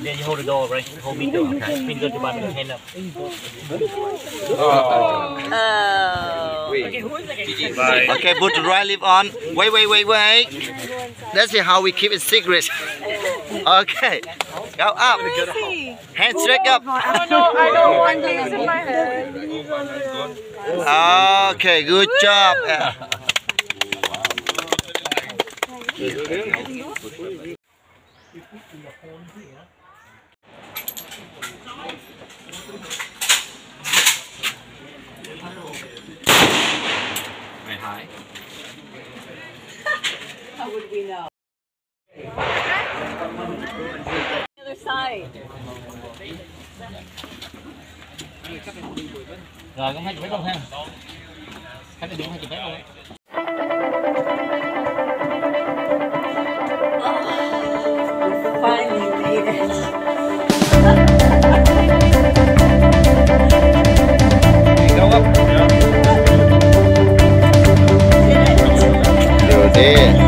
Then you hold the door, right? Hold me door. Okay. Finger to bottom, hand up. Okay, put the right lip on. Wait. Let's see how we keep it secret. Okay. Go up. Hand straight up. I don't want things in my head. Okay, good job. How would we know? The other side. Rồi, con hai chục mét luôn ha. Khách đi đúng 2 chục mét luôn. Finally made it. Go up. You did.